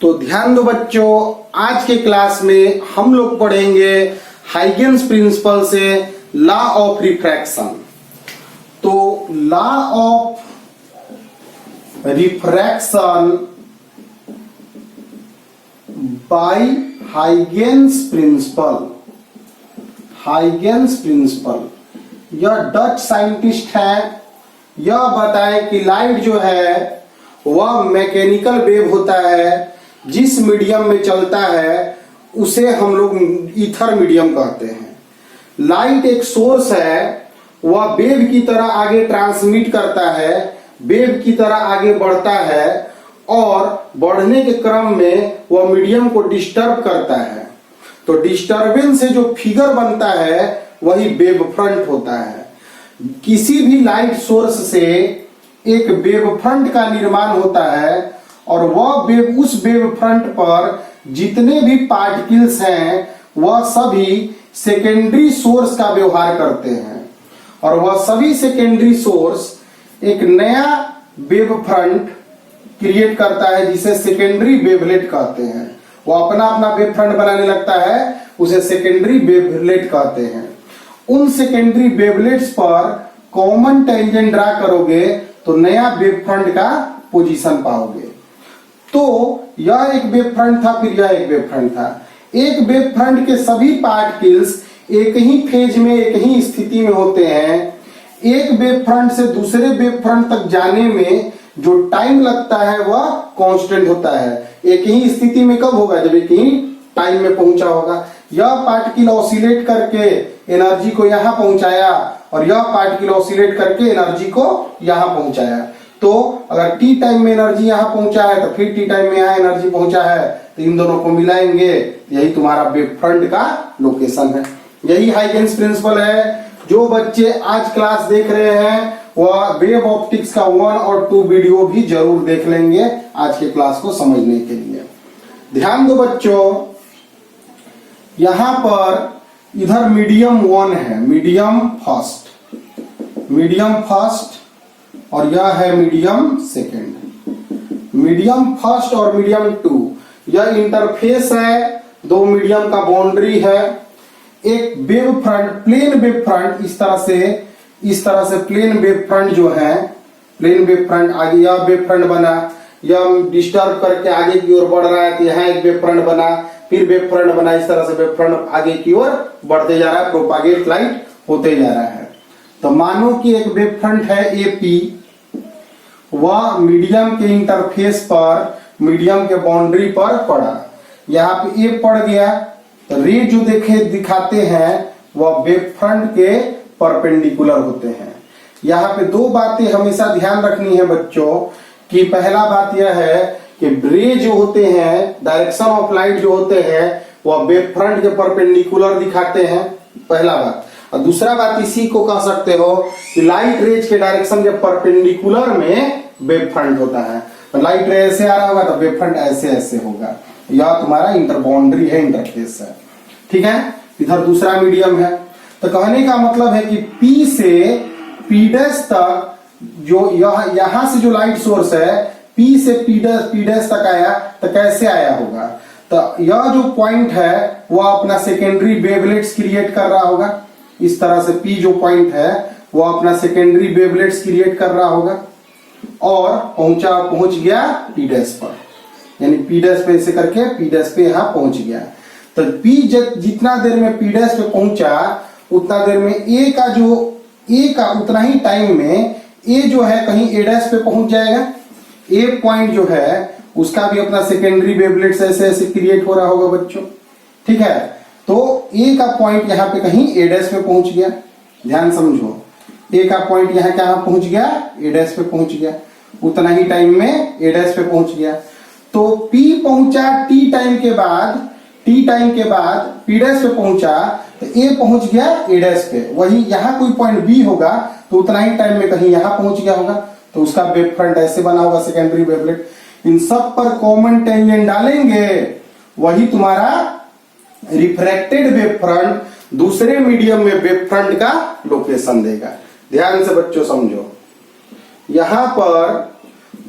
तो ध्यान दो बच्चों, आज के क्लास में हम लोग पढ़ेंगे हाइगेन्स प्रिंसिपल से लॉ ऑफ रिफ्रैक्शन। तो law of refraction by Huygens principle. Huygens principle यह डच साइंटिस्ट है। यह बताए कि लाइट जो है वह मैकेनिकल वेव होता है, जिस मीडियम में चलता है उसे हम लोग ईथर मीडियम कहते हैं। लाइट एक सोर्स है, वह वेव की तरह आगे ट्रांसमिट करता है, वेव की तरह आगे बढ़ता है और बढ़ने के क्रम में वह मीडियम को डिस्टर्ब करता है। तो डिस्टर्बेंस से जो फिगर बनता है वही वेव फ्रंट होता है। किसी भी लाइट सोर्स से एक वेव फ्रंट का निर्माण होता है और वह वेव, उस वेव फ्रंट पर जितने भी पार्टिकल्स हैं वह सभी सेकेंडरी सोर्स का व्यवहार करते हैं और वह सभी सेकेंडरी सोर्स एक नया वेव फ्रंट क्रिएट करता है जिसे सेकेंडरी वेवलेट कहते हैं। वो अपना अपना वेव फ्रंट बनाने लगता है, उसे सेकेंडरी वेवलेट कहते हैं। उन सेकेंडरी वेवलेट्स पर कॉमन टेंजेंट ड्रा करोगे तो नया वेव फ्रंट का पोजीशन पाओगे। तो यह एक वेव फ्रंट था, फिर यह एक वेव फ्रंट था। एक वेव फ्रंट के सभी पार्टिकल्स एक ही फेज में, एक ही स्थिति में होते हैं। एक वेव फ्रंट से दूसरे वेव फ्रंट तक जाने में जो टाइम लगता है वह कांस्टेंट होता है। एक ही स्थिति में कब होगा? जब एक ही टाइम में पहुंचा होगा। यह पार्टिकल ऑसिलेट करके एनर्जी को यहां पहुंचाया और यह पार्टिकल ऑसिलेट करके एनर्जी को यहां पहुंचाया। तो अगर टी टाइम में एनर्जी यहां पहुंचा है तो फिर टी टाइम में यहां एनर्जी पहुंचा है, तो इन दोनों को मिलाएंगे, यही तुम्हारा वेव फ्रंट का लोकेशन है। यही हाइगेन्स प्रिंसिपल है। जो बच्चे आज क्लास देख रहे हैं वह वेव ऑप्टिक्स का 1 और 2 वीडियो भी जरूर देख लेंगे आज के क्लास को समझने के लिए। ध्यान दो बच्चों, यहां पर इधर मीडियम 1 है, मीडियम फर्स्ट और यह है मीडियम सेकेंड। मीडियम फर्स्ट और मीडियम 2 यह इंटरफेस है, दो मीडियम का बाउंड्री है। एक wave front, plane wave front, इस तरह से प्लेन वेव फ्रंट जो है, प्लेन वेव फ्रंट आगे यह वेव फ्रंट बना, यह डिस्टर्ब करके आगे की ओर बढ़ रहा है तो यहाँ एक वेव फ्रंट बना, फिर वेव फ्रंट बना। इस तरह से वेव फ्रंट आगे की ओर बढ़ते जा रहा है, प्रोपागेट लाइट होते जा रहा है। तो मानो कि एक वेव फ्रंट है एपी, वह मीडियम के इंटरफेस पर, मीडियम के बाउंड्री पर पड़ा। यहाँ पे ए पड़ गया तो रे जो दिखाते हैं वह वेव फ्रंट के परपेंडिकुलर होते हैं। यहाँ पे दो बातें हमेशा ध्यान रखनी है बच्चों कि पहला बात यह है कि रे जो होते हैं, डायरेक्शन ऑफ लाइट जो होते हैं वह वेव फ्रंट के परपेंडिकुलर दिखाते हैं, पहला बात। और दूसरा बात इसी को कह सकते हो कि लाइट रेज के डायरेक्शन के परपेंडिकुलर में वेव फ्रंट होता है। तो लाइट रे ऐसे आ रहा होगा तो वेव फ्रंट ऐसे ऐसे होगा। यह तुम्हारा इंटर बाउंड्री है, इंटरफेस है, ठीक है। इधर दूसरा मीडियम है। तो कहने का मतलब है कि P से P' तक जो यहां से जो लाइट सोर्स है P से P' तक आया तो कैसे आया होगा? तो यह जो पॉइंट है वह अपना सेकेंडरी वेवलेट्स क्रिएट कर रहा होगा। इस तरह से P जो पॉइंट है वह अपना सेकेंडरी वेवलेट्स क्रिएट कर रहा होगा और पहुंच गया P' पर, यानी P' पे ऐसे करके P' पे यहां पहुंच गया। तो P जितना देर में P' पे पहुंचा उतना देर में A का उतना ही टाइम में A जो है कहीं A' पे पहुंच जाएगा। A पॉइंट जो है उसका भी अपना सेकेंडरी वेवलेट्स ऐसे ऐसे क्रिएट हो रहा होगा बच्चों, ठीक है। तो A का पॉइंट यहाँ पे कहीं A' पे पहुंच गया, ध्यान समझो। A का पॉइंट यहाँ क्या पहुंच गया? A' पे पहुंच गया, उतना ही टाइम में A' पे पहुंच गया। तो P पहुंचा T टाइम के बाद P' पे पहुंचा तो A पहुंच गया A' पे। वही यहाँ कोई पॉइंट B होगा तो उतना ही टाइम में कहीं यहाँ पहुंच गया होगा, तो उसका वेव फ्रंट ऐसे बना होगा, सेकेंडरी वेवलेट। इन सब पर कॉमन टेंजेंट डालेंगे, वही तुम्हारा रिफ्रैक्टेड वेव फ्रंट दूसरे मीडियम में वेव फ्रंट का लोकेशन देगा। ध्यान से बच्चों समझो, यहां पर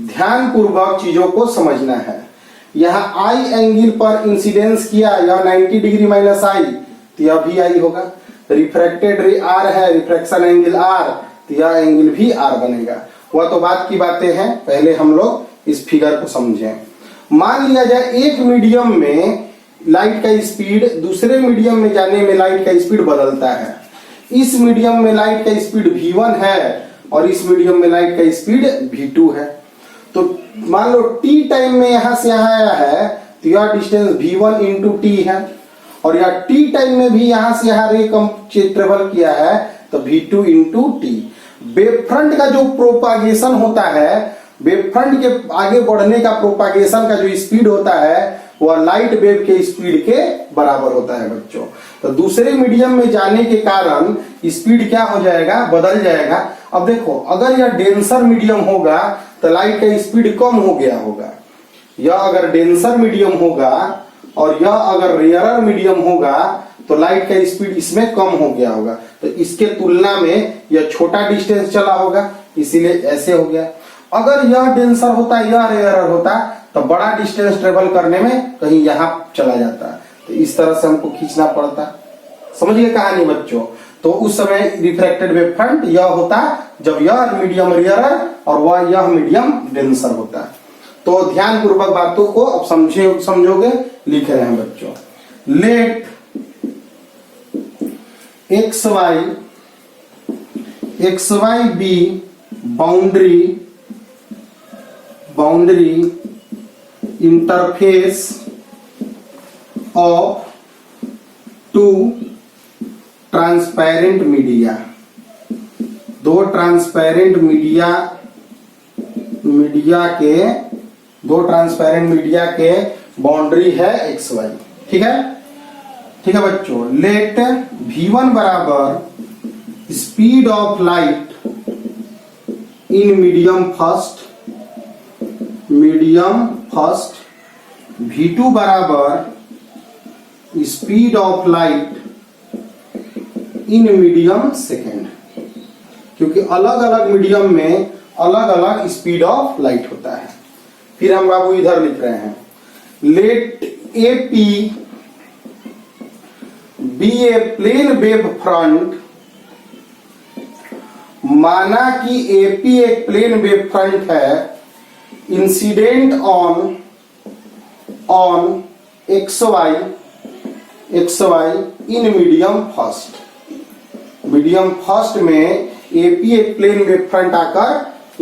ध्यान पूर्वक चीजों को समझना है। यहाँ आई एंगल पर इंसिडेंस किया, यह 90 डिग्री माइनस आई, तो यह भी आई होगा। रिफ्रैक्टेड रे आर है, रिफ्रैक्शन एंगल आर, तो यह एंगल भी आर बनेगा। वह तो बात की बातें हैं, पहले हम लोग इस फिगर को समझें। मान लिया जाए एक मीडियम में लाइट का स्पीड दूसरे मीडियम में जाने में लाइट का स्पीड बदलता है। इस मीडियम में लाइट का स्पीड v1 है और इस मीडियम में लाइट का स्पीड v2 है। तो मान लो t टाइम में यहां से यहां आया है, तो यह डिस्टेंस v1 इंटू टी है, और यह t टाइम में भी यहां से यहां रे ट्रेवल किया है, तो v2 into T. Wave front का जो प्रोपागेशन होता है, वेव फ्रंट के आगे बढ़ने का प्रोपागेशन का जो स्पीड होता है, वह लाइट वेव के स्पीड के बराबर होता है बच्चों। तो दूसरे मीडियम में जाने के कारण स्पीड क्या हो जाएगा, बदल जाएगा। अब देखो, अगर यह डेंसर मीडियम होगा तो लाइट का स्पीड कम हो गया होगा। यह अगर डेंसर मीडियम होगा और यह अगर रेयरर मीडियम होगा तो लाइट का स्पीड इसमें कम हो गया होगा। तो इसके तुलना में यह छोटा डिस्टेंस चला होगा, इसीलिए ऐसे हो गया। अगर यह डेंसर होता, यह रेयरर होता, तो बड़ा डिस्टेंस ट्रेवल करने में कहीं यहां चला जाता, तो इस तरह से हमको खींचना पड़ता। समझिए कहानी बच्चों। तो उस समय रिफ्रैक्टेड वेव फ्रंट यह होता जब यह मीडियम रेयरर और वह यह मीडियम डेंसर होता। तो ध्यान पूर्वक बातों को अब समझोगे, लिख रहे हैं बच्चों। Let xy be boundary interface of two transparent media. दो ट्रांसपेरेंट मीडिया के बाउंड्री है xy। ठीक है बच्चों। लेट v1 बराबर speed of light in medium first, v2 बराबर speed of light in medium second, क्योंकि अलग अलग मीडियम में अलग अलग स्पीड ऑफ लाइट होता है। फिर हम बाबू इधर लिख रहे हैं, लेट AP बी ए प्लेन वेव फ्रंट। माना कि AP एक प्लेन वेव फ्रंट है, incident on xy in medium first में AP एक प्लेन वेव फ्रंट आकर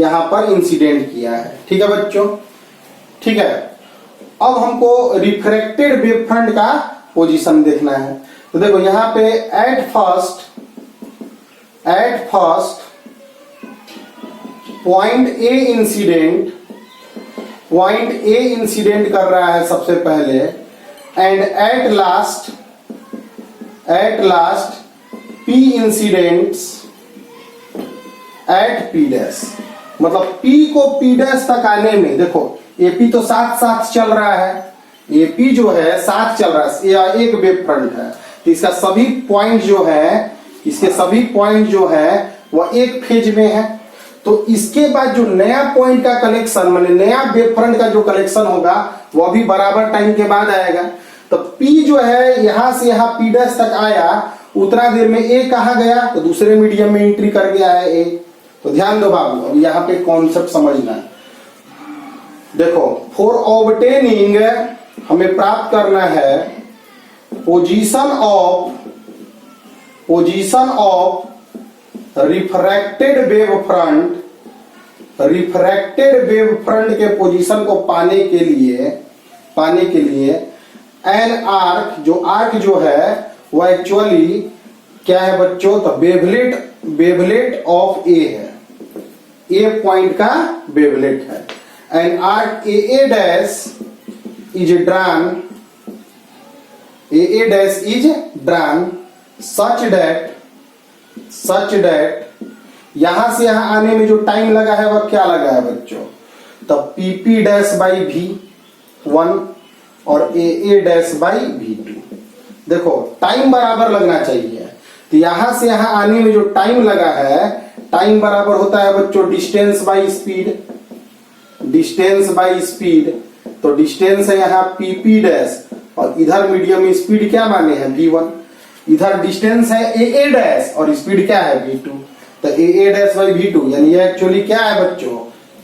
यहां पर इंसिडेंट किया है। ठीक है बच्चों, ठीक है। अब हमको रिफ्रैक्टेड वेव फ्रंट का पोजीशन देखना है। तो देखो यहां पे at first point A incident कर रहा है सबसे पहले, and at last P incidents at P dash. मतलब P को P डैश तक आने में, देखो AP तो साथ साथ चल रहा है, AP जो है साथ चल रहा है, यह एक वेव फ्रंट है, तो इसका सभी पॉइंट जो है, इसके सभी पॉइंट जो है वह एक फेज में है। तो इसके बाद जो नया पॉइंट का कलेक्शन, माने नया वेव फ्रंट का जो कलेक्शन होगा वह भी बराबर टाइम के बाद आएगा। तो P जो है यहां से यहां P डैश तक आया, उतना देर में A कहा गया, तो दूसरे मीडियम में एंट्री कर गया है A। तो ध्यान दो बाबू, अब यहाँ पे कॉन्सेप्ट समझना है। देखो, फॉर ऑब्टेनिंग हमें प्राप्त करना है position of refracted wave front के पोजीशन को पाने के लिए एन आर्क, जो आर्क जो है वह एक्चुअली क्या है बच्चों, तो वेवलेट ऑफ ए है, ए पॉइंट का वेवलेट है। And arc A dash is drain such that यहां से यहां आने में जो टाइम लगा है वह क्या लगा है बच्चों, तब PP डैश बाई V1 और AA डैश बाई V2। देखो टाइम बराबर लगना चाहिए, तो यहां से यहां आने में जो टाइम लगा है, टाइम बराबर होता है बच्चों डिस्टेंस बाई स्पीड। तो डिस्टेंस है यहाँ पीपी डैश, और इधर मीडियम स्पीड क्या माने हैं v1, इधर डिस्टेंस है ए डैश और स्पीड क्या है v2, तो ए डैश बाई v2, यानी ये एक्चुअली क्या है बच्चों,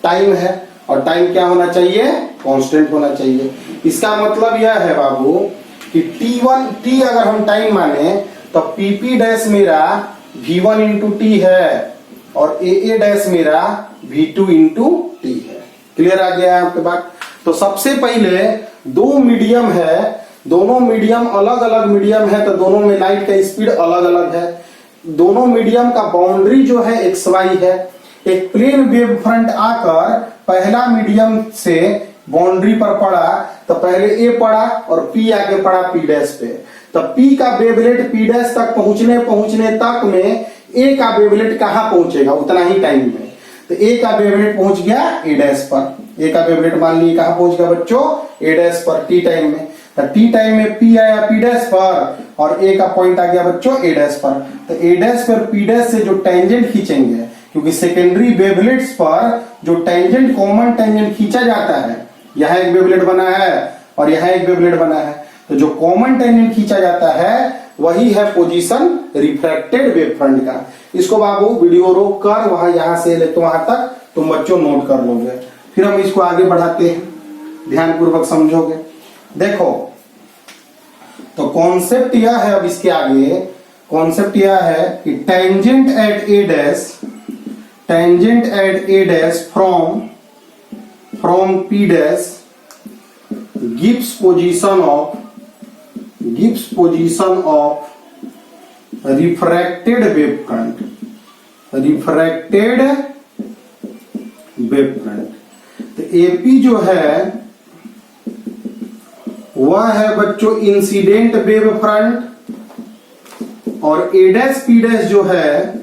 टाइम है, और टाइम क्या होना चाहिए, कांस्टेंट होना चाहिए। इसका मतलब यह है बाबू कि t अगर हम टाइम माने तो pp डैश मेरा v1 इंटू टी है और ए डैश मेरा v2 इंटू टी है। क्लियर आ गया है आपके बात। तो सबसे पहले दो मीडियम है, दोनों मीडियम अलग अलग मीडियम है, तो दोनों में लाइट का स्पीड अलग अलग है। दोनों मीडियम का बाउंड्री जो है एक्स वाई है। एक प्लेन वेव फ्रंट आकर पहला मीडियम से बाउंड्री पर पड़ा, तो पहले ए पड़ा और पी आके पड़ा पी डैश पे, तो पी का वेवलेट पी डैश तक पहुंचने तक में ए का वेवलेट कहां पहुंचेगा, उतना ही टाइम में। तो ए का वेवलेट पहुंच गया ए डैश पर, ए का वेवलेट मान लीजिए कहां पहुंच गया बच्चों, ए डैश पर टी टाइम में। तो टी टाइम में पी आया पी डैश पर और ए का पॉइंट आ गया बच्चों ए डैश पर। तो ए डैश पर पी डैश से जो टेंजेंट खींचेंगे, क्योंकि सेकेंडरी वेवलेट्स पर जो टेंजेंट कॉमन टेंजेंट खींचा जाता है, यहाँ एक वेवलेट बना है और यहाँ एक वेवलेट बना है, तो जो कॉमन टेंजेंट खींचा जाता है वही है पोजीशन रिफ्रैक्टेड वेव फ्रंट का। इसको बाबू वीडियो रोक कर वहां यहां से लेके वहां तक तुम बच्चों नोट कर लोगे, फिर हम इसको आगे बढ़ाते हैं, ध्यानपूर्वक समझोगे। देखो तो कॉन्सेप्ट यह है, अब इसके आगे कॉन्सेप्ट यह है कि tangent at A dash from P dash gives position of refracted wave front। तो AP जो है वह है बच्चों इंसिडेंट वेव फ्रंट, और A डैश P डैश जो है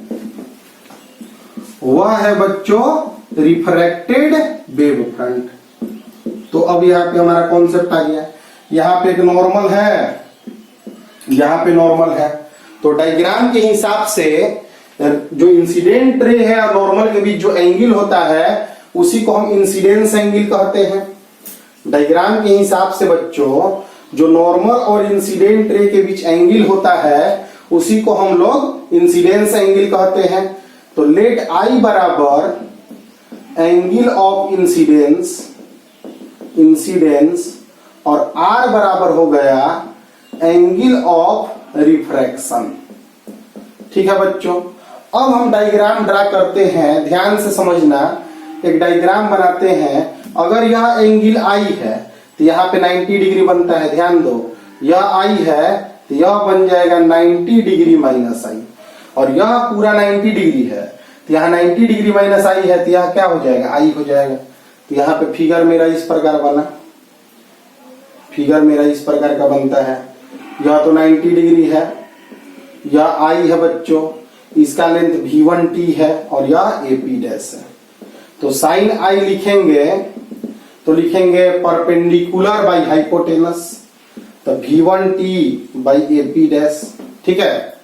वह है बच्चों रिफ्रैक्टेड वेव फ्रंट। तो अब यहाँ पे हमारा कॉन्सेप्ट आ गया, यहाँ पे एक नॉर्मल है, यहाँ पे नॉर्मल है, तो डायग्राम के हिसाब से जो इंसिडेंट रे है और नॉर्मल के बीच जो एंगल होता है उसी को हम इंसिडेंस एंगल कहते हैं। डायग्राम के हिसाब से बच्चों जो नॉर्मल और इंसिडेंट रे के बीच एंगल होता है उसी को हम लोग इंसिडेंस एंगल कहते हैं। तो लेट आई बराबर एंगल ऑफ इंसिडेंस और R बराबर हो गया एंगल ऑफ रिफ्रैक्शन। ठीक है बच्चों, अब हम डायग्राम ड्रा करते हैं, ध्यान से समझना। एक डायग्राम बनाते हैं, अगर यह एंगल I है तो यहाँ पे 90 डिग्री बनता है, ध्यान दो, यह I है तो यह बन जाएगा 90 डिग्री माइनस I, और यह पूरा 90 डिग्री है तो यहाँ 90 डिग्री माइनस I है तो यह क्या हो जाएगा, I हो जाएगा। तो यहाँ पे फिगर मेरा इस प्रकार बना, फिगर मेरा इस प्रकार का बनता है, यह तो 90 डिग्री है, यह I है बच्चों, इसका लेंथ V1t है और यह AP डैश है। तो साइन I लिखेंगे तो लिखेंगे परपेंडिकुलर बाई हाइपोटेनस, तो V1t बाई AP डैश। ठीक है,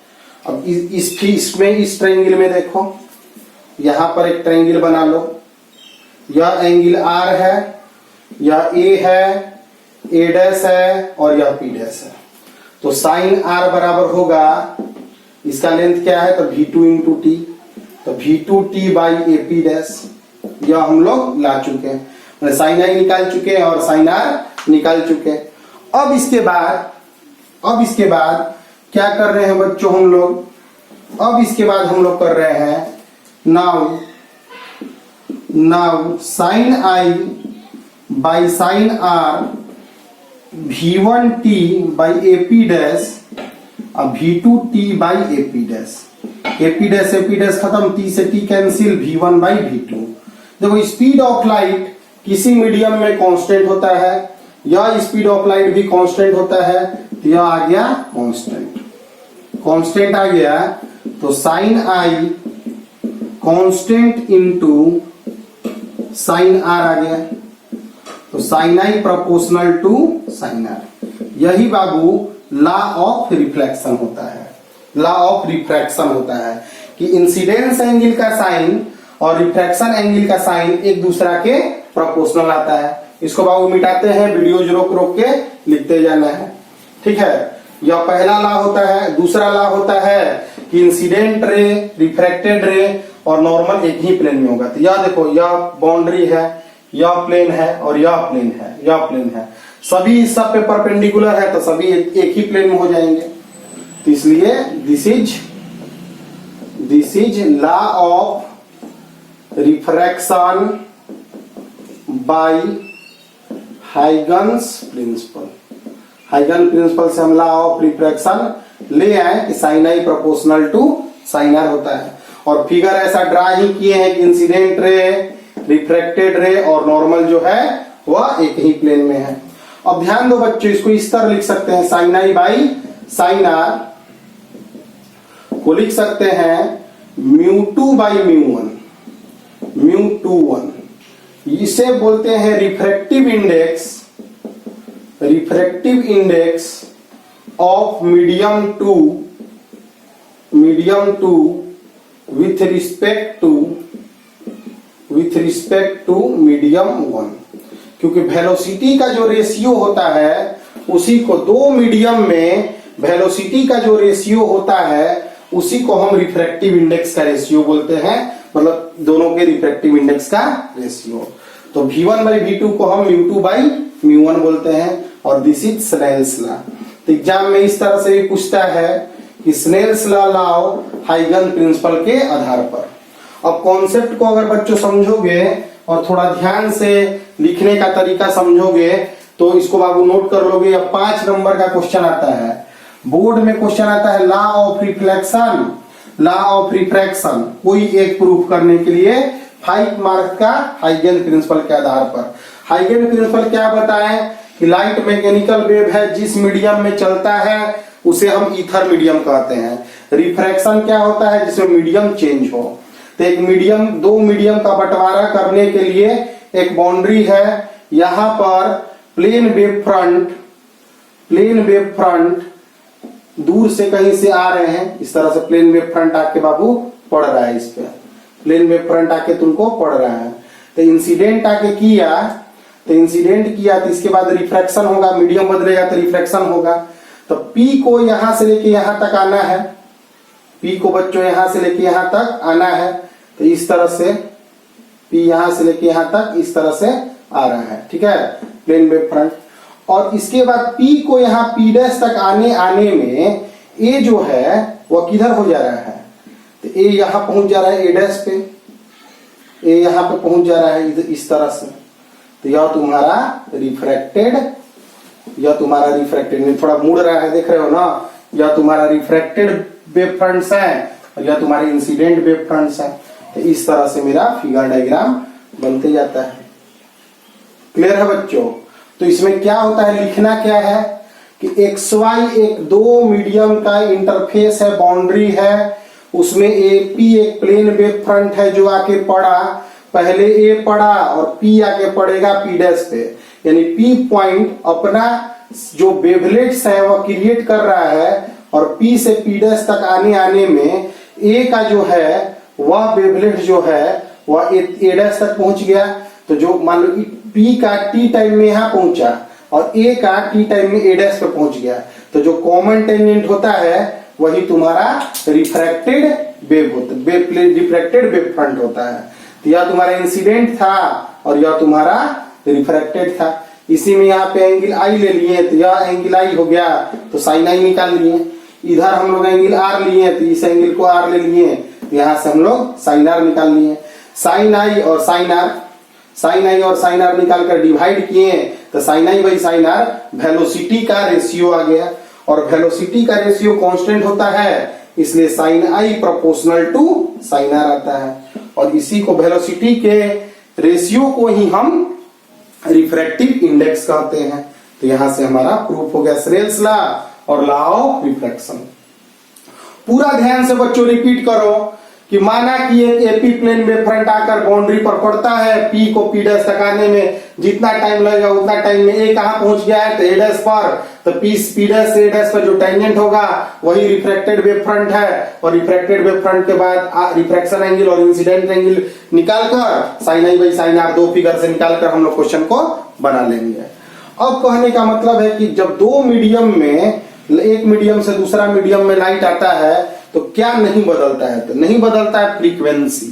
अब इसमें इस ट्रायंगल में देखो, यहां पर एक ट्रायंगल बना लो, यह एंगल R है, यह A है, A डैश है और यह P डैश है। तो साइन R बराबर होगा, इसका लेंथ क्या है तो V2 इंटू टी, तो V2t बाई AP डैश। यह हम लोग ला चुके हैं, साइन I निकाल चुके हैं और साइन R निकाल चुके हैं। अब इसके बाद क्या कर रहे हैं बच्चों हम लोग, अब इसके बाद हम लोग कर रहे हैं now sine I by sine R V1t by AP dash और V2t by AP dash. AP dash खत्म, T से T cancel, V1 by V2। देखो स्पीड ऑफ लाइट किसी मीडियम में कांस्टेंट होता है, यह स्पीड ऑफ लाइट भी कांस्टेंट होता है, तो यह आ गया कांस्टेंट आ गया। तो sine I constant into sine R आ गया, तो sine I proportional to sine R। यही बाबू लॉ ऑफ रिफ्लेक्शन होता है, लॉ ऑफ रिफ्रैक्शन होता है कि इंसिडेंस एंगल का साइन और रिफ्रैक्शन एंगल का साइन एक दूसरा के प्रोपोर्शनल आता है। इसको बाबू मिटाते हैं, वीडियो रोक रोक के लिखते जाना है। ठीक है, यह पहला लॉ होता है। दूसरा लॉ होता है कि इंसिडेंट रे, रिफ्रैक्टेड रे और नॉर्मल एक ही प्लेन में होगा। तो यह देखो, यह बाउंड्री है, यह प्लेन है और यह प्लेन है, यह प्लेन है, सभी सब पे परपेंडिकुलर है तो सभी एक ही प्लेन में हो जाएंगे। तो इसलिए this is law of refraction by Huygens principle. Huygen principle से हम लॉ ऑफ रिफ्रैक्शन ले आए कि sine I proportional to sine R होता है। और फिगर ऐसा ड्रा ही किए हैं कि इंसिडेंट रे, रिफ्रैक्टेड रे और नॉर्मल जो है वह एक ही प्लेन में है। अब ध्यान दो बच्चों, इसको इस तरह लिख सकते हैं, sine I by sine R को लिख सकते हैं μ2 बाई μ1, μ21। इसे बोलते हैं refractive index of medium two with respect to medium 1। क्योंकि वेलोसिटी का जो रेशियो होता है उसी को दो मीडियम में वेलोसिटी का जो रेशियो होता है उसी को हम रिफ्रैक्टिव इंडेक्स का रेशियो बोलते हैं, मतलब दोनों के रिफ्रैक्टिव इंडेक्स का रेशियो। तो v1 बाई v2 को हम μ2 बाई μ1 बोलते हैं और दिस इज स्नेल्स लॉ। तो एग्जाम में इस तरह से भी पूछता है कि स्नेल्स लॉ लाओ हाइगन प्रिंसिपल के आधार पर। अब कॉन्सेप्ट को अगर बच्चों समझोगे और थोड़ा ध्यान से लिखने का तरीका समझोगे तो इसको बाबू नोट कर लोगे। या 5 नंबर का क्वेश्चन आता है, बोर्ड में क्वेश्चन आता है लॉ ऑफ रिफ्रैक्शन, कोई एक प्रूफ करने के लिए 5 मार्क का हाइगन प्रिंसिपल के आधार पर। हाइगन प्रिंसिपल क्या बताएं कि लाइट मैकेनिकल वेव है, जिस मीडियम में चलता है उसे हम ईथर मीडियम कहते हैं। रिफ्रैक्शन क्या होता है, जिसमें मीडियम चेंज हो। तो एक मीडियम, दो मीडियम का बंटवारा करने के लिए एक बाउंड्री है। यहां पर प्लेन वेव फ्रंट दूर से कहीं से आ रहे हैं, इस तरह से प्लेन वेव फ्रंट आके बाबू पड़ रहा है, इस पे प्लेन वेव फ्रंट आके तुमको पड़ रहा है। तो इंसिडेंट आके किया तो इसके बाद रिफ्रैक्शन होगा, मीडियम बदलेगा तो रिफ्रैक्शन होगा। तो P को यहां से लेके यहां तक आना है, P को बच्चों यहां से लेके यहां तक आना है। तो इस तरह से P यहां से लेके यहां तक इस तरह से आ रहा है, ठीक है, प्लेन वेव फ्रंट। और इसके बाद P को यहाँ P' तक आने में A जो है वह किधर हो जा रहा है, तो A यहाँ पहुंच जा रहा है A' पे, A यहाँ पे पहुंच जा रहा है इस तरह से। तो यह तुम्हारा रिफ्रैक्टेड में थोड़ा मुड़ रहा है, देख रहे हो ना, यह तुम्हारा रिफ्रैक्टेड वेव फ्रंट्स है और यह तुम्हारे इंसिडेंट वेव फ्रंट्स है। तो इस तरह से मेरा फिगर डायग्राम बनते जाता है। क्लियर है बच्चों? तो इसमें क्या होता है, लिखना क्या है कि XY एक दो मीडियम का इंटरफेस है, बाउंड्री है, उसमें AP एक प्लेन वेव फ्रंट है जो आके पड़ा, पहले A पड़ा और P आके पड़ेगा P' पे, यानी P पॉइंट अपना जो वेवलेट्स है वह क्रिएट कर रहा है और P से P' तक आने में A का जो है वह वेवलेट जो है वह A' तक पहुंच गया। तो जो मान लो P का T टाइम में यहाँ पहुंचा और A का T टाइम में A' पे पहुंच गया, तो जो कॉमन टेंजेंट होता है वही तुम्हारा रिफ्रैक्टेड वेव फ्रंट होता है। तो यह तुम्हारा इंसिडेंट था और यह तुम्हारा रिफ्रैक्टेड था। इसी में यहाँ पे एंगल I ले लिए तो यह एंगल I हो गया, तो साइन I निकाल लिए। इधर हम लोग एंगल R लिए तो इस एंगल को R ले लिए, तो यहाँ से हम लोग साइन R निकाल लिए। साइन I और साइन R निकाल कर डिवाइड किए तो sine I by sine R velocity का रेशियो आ गया, और वेलोसिटी का रेशियो कांस्टेंट होता है, इसलिए sine I proportional to sine R आता है। और इसी को वेलोसिटी के रेशियो को ही हम रिफ्रैक्टिव इंडेक्स कहते हैं। तो यहां से हमारा प्रूफ हो गया स्नेल्स लॉ और लॉ ऑफ रिफ्रैक्शन। पूरा ध्यान से बच्चों रिपीट करो कि माना कि एक एपी प्लेन वेव फ्रंट आकर बाउंड्री पर पड़ता है, P को P' तक आने में जितना टाइम लगेगा उतना टाइम में ए कहां पहुंच गया है तो ए डैश पर, तो पी डैश ए डैश पर जो टेंजेंट होगा वही रिफ्रैक्टेड वेव फ्रंट है, और रिफ्रैक्टेड वेव फ्रंट के बाद रिफ्रैक्शन एंगल और इंसिडेंट एंगल निकालकर sine I by sine R 2 figure से निकालकर हम लोग क्वेश्चन को बना लेंगे। अब कहने का मतलब है कि जब दो मीडियम में, एक मीडियम से दूसरा मीडियम में लाइट आता है तो क्या नहीं बदलता है, तो नहीं बदलता है फ्रीक्वेंसी।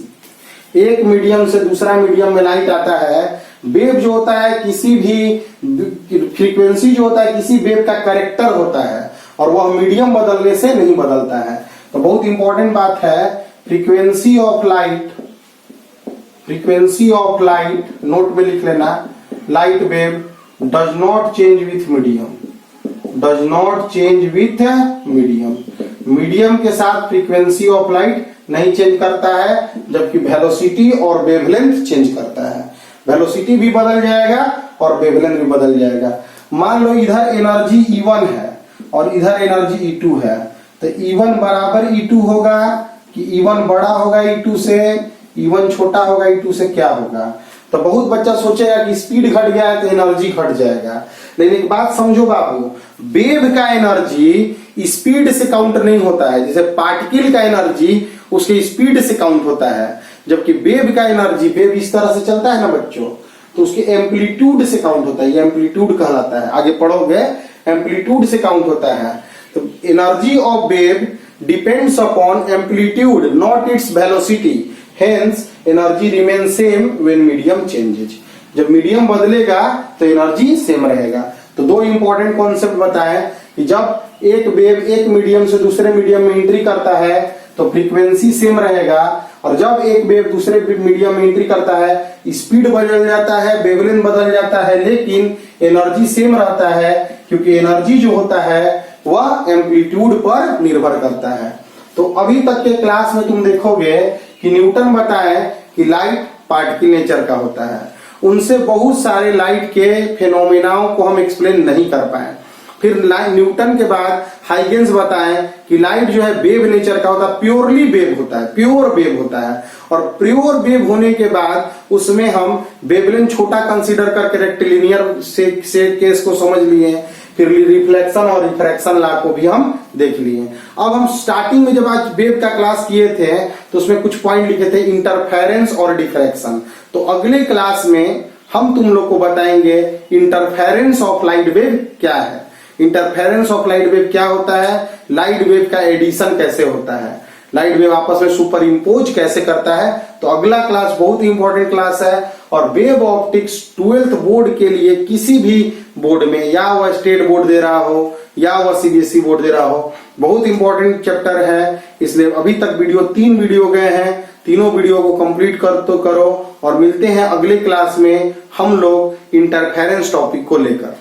एक मीडियम से दूसरा मीडियम में लाइट आता है, वेव जो होता है किसी भी फ्रीक्वेंसी जो होता है किसी वेव का कैरेक्टर होता है और वह मीडियम बदलने से नहीं बदलता है। तो बहुत इंपॉर्टेंट बात है, फ्रीक्वेंसी ऑफ लाइट नोट में लिख लेना, light wave does not change with medium, medium के साथ फ्रीक्वेंसी ऑफ लाइट नहीं चेंज करता है, जबकि वेलोसिटी और वेवलेंथ चेंज करता है। वेलोसिटी भी बदल जाएगा और वेवलेंथ भी बदल जाएगा। मान लो इधर एनर्जी E1 है और इधर एनर्जी E2 है, तो E1 बराबर E2 होगा कि E1 बड़ा होगा E2 से, E1 छोटा होगा E2 से, क्या होगा? तो बहुत बच्चा सोचेगा कि स्पीड घट गया है तो एनर्जी घट जाएगा, लेकिन एक बात समझो बाबू, वेव का एनर्जी स्पीड से काउंट नहीं होता है। जैसे पार्टिकल का एनर्जी उसके स्पीड से काउंट होता है, जबकि वेव का एनर्जी, वेव इस तरह से चलता है ना बच्चों, तो उसके एम्पलीट्यूड से काउंट होता है। ये एम्पलीट्यूड कहलाता है, आगे पढ़ोगे, एम्पलीट्यूड से काउंट होता है। तो energy of wave depends upon amplitude not its velocity, hence energy remain same when medium changes. जब मीडियम बदलेगा तो एनर्जी सेम रहेगा। तो दो इंपॉर्टेंट कॉन्सेप्ट बताएं कि जब एक वेव एक मीडियम से दूसरे मीडियम में एंट्री करता है तो फ्रीक्वेंसी सेम रहेगा, और जब एक वेव दूसरे मीडियम में एंट्री करता है स्पीड बदल जाता है, वेवलेंथ बदल जाता है, लेकिन एनर्जी सेम रहता है, क्योंकि एनर्जी जो होता है वह एम्पलीट्यूड पर निर्भर करता है। तो अभी तक के क्लास में तुम देखोगे कि न्यूटन बताए कि लाइट पार्टिकल नेचर का होता है, उनसे बहुत सारे लाइट के फेनोमेनाओं को हम एक्सप्लेन नहीं कर पाए। फिर न्यूटन के बाद हाइगेंस बताएं कि लाइट जो है वेव नेचर का होता है, प्योरली वेव होता है, प्योर वेव होता है, और प्योर वेव होने के बाद उसमें हम वेवलेंथ छोटा कंसीडर करके रेक्टिलिनियर से केस को समझ लिए। फिर रिफ्लेक्शन और रिफ्रैक्शन लॉ को भी हम देख लिए। अब हम स्टार्टिंग में जब आज वेव का क्लास किए थे तो उसमें कुछ पॉइंट लिखे थे, इंटरफेरेंस और डिफ्रैक्शन। तो अगले क्लास में हम तुम लोग को बताएंगे इंटरफेरेंस ऑफ लाइट वेव क्या है, इंटरफेरेंस ऑफ लाइट वेव क्या होता है, लाइट वेव का एडिशन कैसे होता है, लाइट वेव आपस में सुपर इम्पोज कैसे करता है। तो अगला क्लास बहुत इंपॉर्टेंट क्लास है, और वेव ऑप्टिक्स 12th बोर्ड के लिए किसी भी बोर्ड में, या वह स्टेट बोर्ड दे रहा हो या वह सीबीएसई बोर्ड दे रहा हो, बहुत इंपॉर्टेंट चैप्टर है। इसलिए अभी तक 3 वीडियो गए हैं, तीनों वीडियो को कंप्लीट करो, और मिलते हैं अगले क्लास में हम लोग इंटरफेरेंस टॉपिक को लेकर।